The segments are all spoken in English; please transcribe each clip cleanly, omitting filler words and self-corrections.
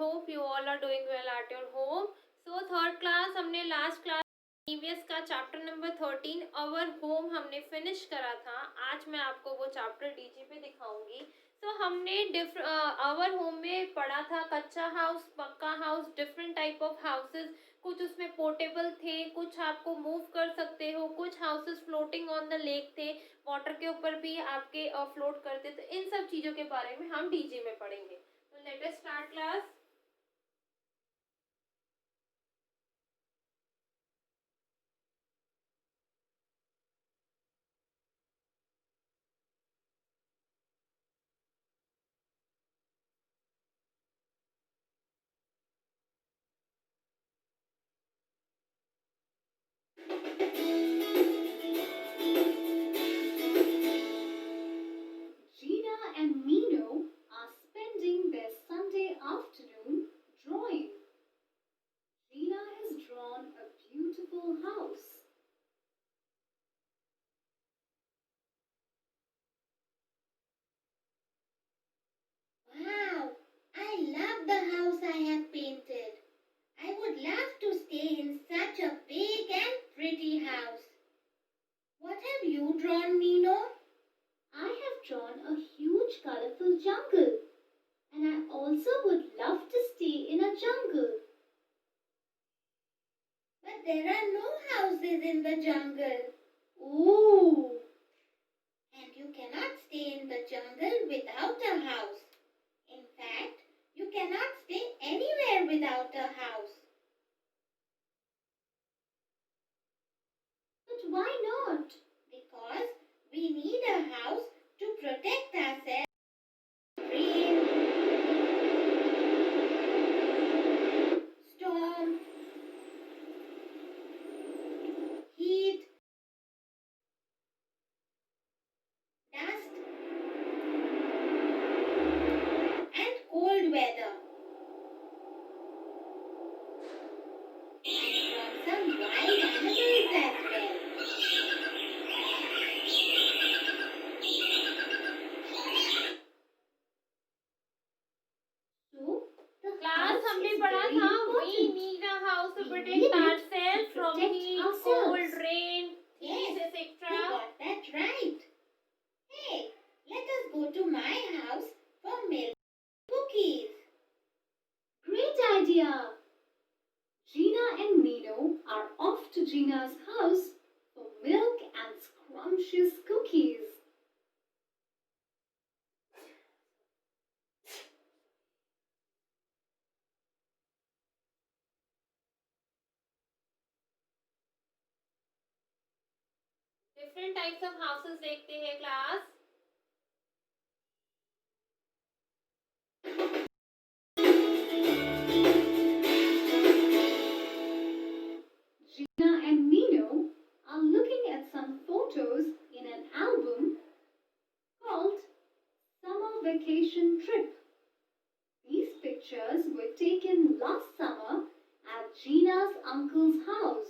hope you all are doing well at your home. So third class हमने last class EVS का chapter number 13 our home हमने finish करा था. आज मैं आपको वो चैप्टर डीजी पे दिखाऊंगी. तो हमने अवर होम में पढ़ा था कच्चा हाउस, पक्का house, different type of houses. कुछ उसमें पोर्टेबल थे, कुछ आपको मूव कर सकते हो, कुछ houses floating on the lake थे, वाटर के ऊपर भी आपके फ्लोट करते. तो इन सब चीज़ों के बारे में हम डीजी में पढ़ेंगे. तो let us start class. Gina and Mino are spending their Sunday afternoon drawing. Gina has drawn a beautiful house. Wow, I love the house I have painted. I would love to stay in such a big and pretty house. What have you drawn, Mino? I have drawn a huge colorful jungle. And I also would love to stay in a jungle. But there are no houses in the jungle. Ooh! And you cannot stay in the jungle without a house. In fact, you cannot stay anywhere without a house. But why not? Because we need a house to protect ourselves from rain, storm, heat, dust, and cold weather. And from some wild animals as well. So, the class house हमने is पढ़ा very था important. we need a house to We protect need it ourselves to from protect heat, ourselves. cold, rain, Yes, thieves, you etc. got that right. Hey, let us go to my house for milk cookies. Great idea! Gina and Mino are off to Gina's house for milk and scrumptious cookies. Different types of houses देखते हैं class. Gina and Mino are looking at some photos in an album called Summer Vacation Trip. These pictures were taken last summer at Gina's uncle's house.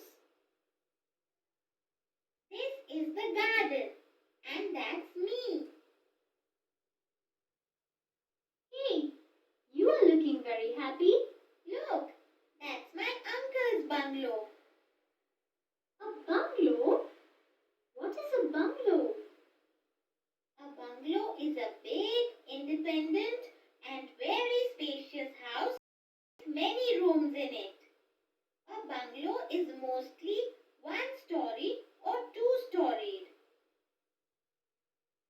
This is the garden, and that's me. Hey, you are looking very happy. Look, that's my uncle's bungalow. A bungalow? What is a bungalow? A bungalow is a big, independent, and very spacious house with many rooms in it. A bungalow is mostly one story or two-storied.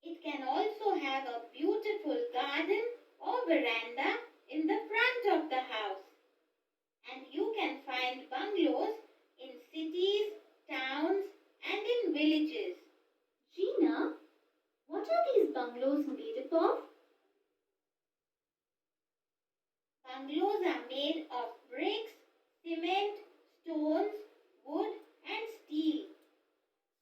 It can also have a beautiful garden or veranda in the front of the house. And you can find bungalows in cities, towns, and in villages. Gina, what are these bungalows made up of? Bungalows are made of bricks, cement, stones, wood, and steel.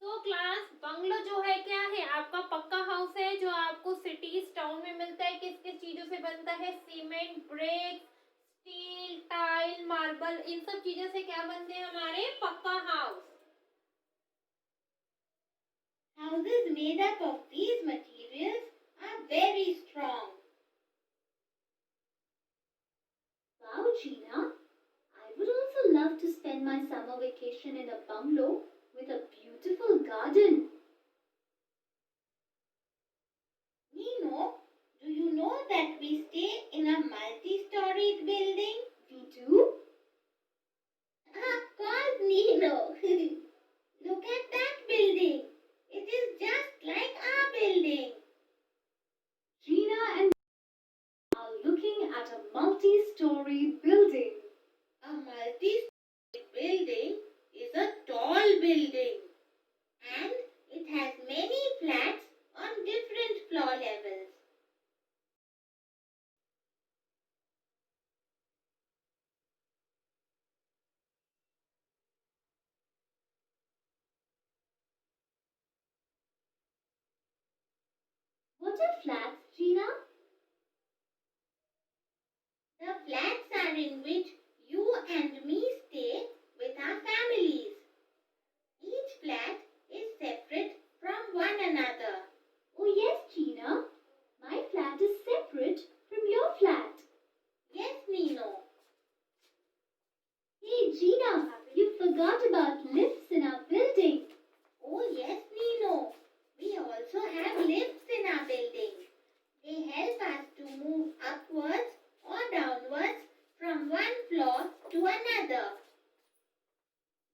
तो class bungalow जो है क्या है? आपका पक्का house है जो आपको सिटीज टाउन में मिलता है. किस किस चीजों से बनता है? Cement, bricks, steel, tile, marble, इन सब चीजों से क्या बनते हैं हमारे पक्का house. Houses made up of these materials are very strong. But vacation in a bungalow with a beautiful garden. Nino, do you know that we stay in a multi-storied building? We do? Of course, Nino. Look at that building. It is just like our building. Gina and are looking at a multi-story building. A multi-story building is a tall building and it has many flats on different floor levels. What are flats, Gina? The flats are in which you and me stay with our families. Each flat is separate from one another. Oh yes, Gina. My flat is separate from your flat. Yes, Nino. Hey, Gina, you forgot about lifts in our building. Oh yes, Nino. We also have lifts in our building. They help us to move upwards or downwards from one floor to another.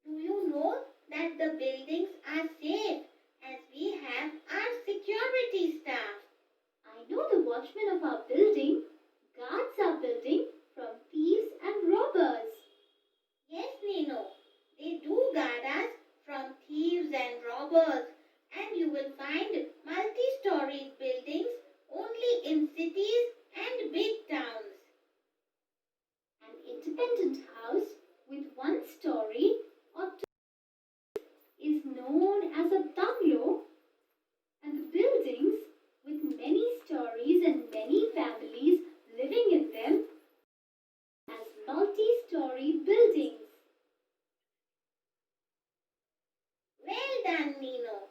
Do you know that the buildings are safe as we have our security staff? I know the watchman of our building guards our building from thieves and robbers. Yes, Nino. They do guard us from thieves and robbers, and you will find multi-storied buildings only in cities and big towns. An independent house with one story or two is known as a bungalow, and the buildings with many stories and many families living in them as multi-story buildings. Well done, Nino.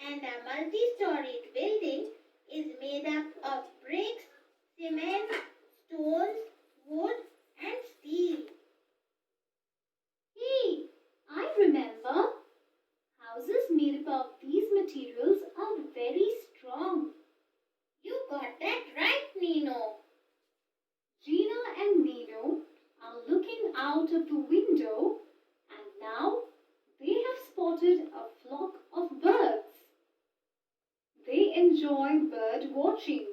And a multi-storied building is made up of bricks, cement, stones, wood, and steel. Hey, I remember. Houses made up of these materials are very strong. You got that right, Nino. Gina and Nino are looking out of the window and now they have spotted a flock of birds. They enjoy bird watching.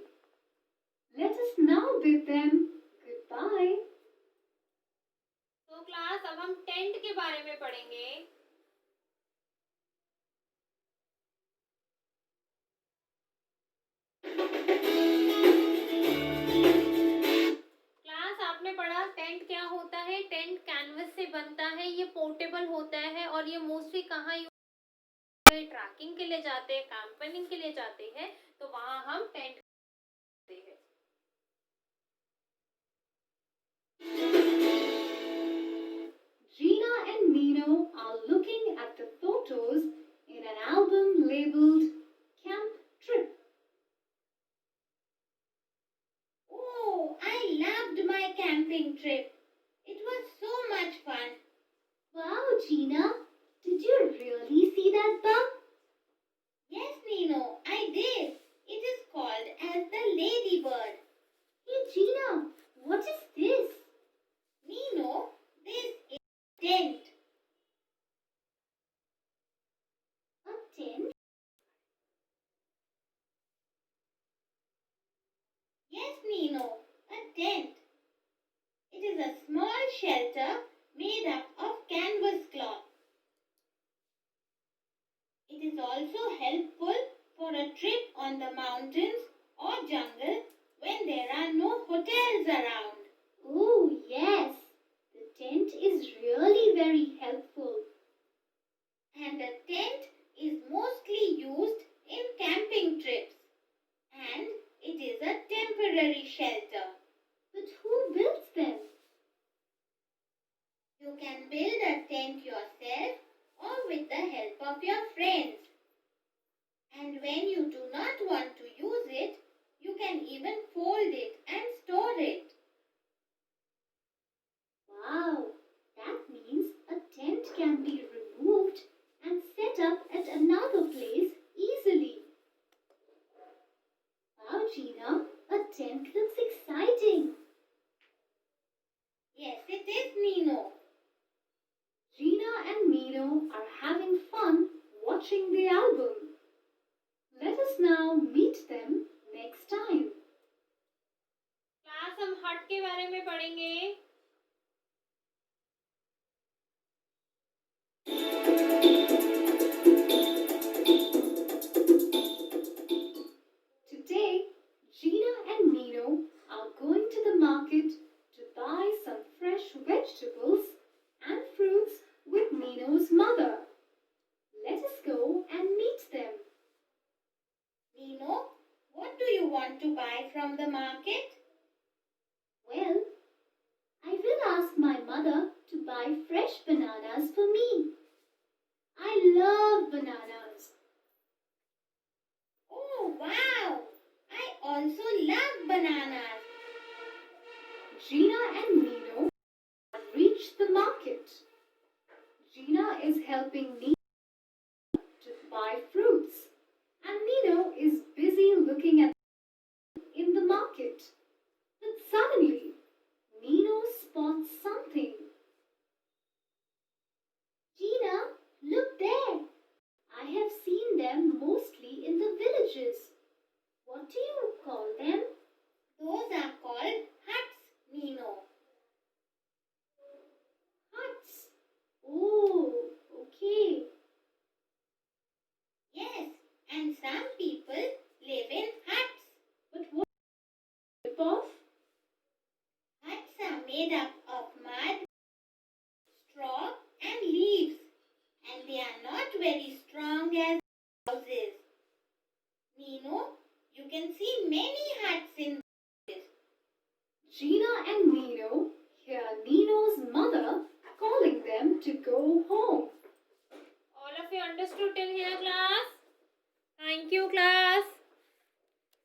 Let us now bid them goodbye. तो class अब हम tent के बारे में पढ़ेंगे। Class आपने पढ़ा tent क्या होता है। टेंट कैनवस से बनता है, ये पोर्टेबल होता है और ये मोस्टली कहाँ यूज है, ट्रैकिंग के लिए जाते हैं, कैंपेनिंग के लिए जाते हैं, तो वहाँ हम टेंट करते हैं। Gina and Nino are looking at the photos in an album labeled Camp Trip. Oh, I loved my camping trip. It was so much fun. Wow, Gina, did you really see that bug? Yes, Nino, I did. It is called as the ladybird. Hey, Gina, what is this? Nino, this is a tent. A tent? Yes, Nino, a tent. It is a small shelter made up of canvas cloth. It is also helpful for a trip on the mountains or jungle when there are no hotels around. Oh, yes. The tent is really very helpful. And a tent is mostly used in camping trips. And it is a temporary shelter. But who builds them? You can build a tent yourself or with the help of your friends. And when you do not want to use it, you can even fold it and store it. Wow, that means a tent can be Gina, a tent looks exciting. Yes, it is, Nino. Gina and Nino are having fun watching the album. Let us now meet them next time. Class हम हट के बारे में पढ़ेंगे। Today, Gina and Nino are going to the market to buy some fresh vegetables and fruits with Nino's mother. Let us go and meet them. Nino, what do you want to buy from the market? Well, I will ask my mother to buy fresh bananas for me. I love bananas. Oh, wow! I also love bananas. Gina and Nino have reached the market. Gina is helping Nino to buy fruits, and Nino is busy looking at them in the market. But suddenly, Nino spots something. Gina, look there. I have seen them mostly in the villages. What do you call them? Those are called huts, Nino. Huts. Oh, okay. Yes, and some people live in huts. But what is it of? Huts are made up of mud, straw, and leaves, and they are not very strong as houses. Nino, you can see many huts in villages. Gina and Nino hear Nino's mother calling them to go home. All of you understood till here, class? Thank you, class.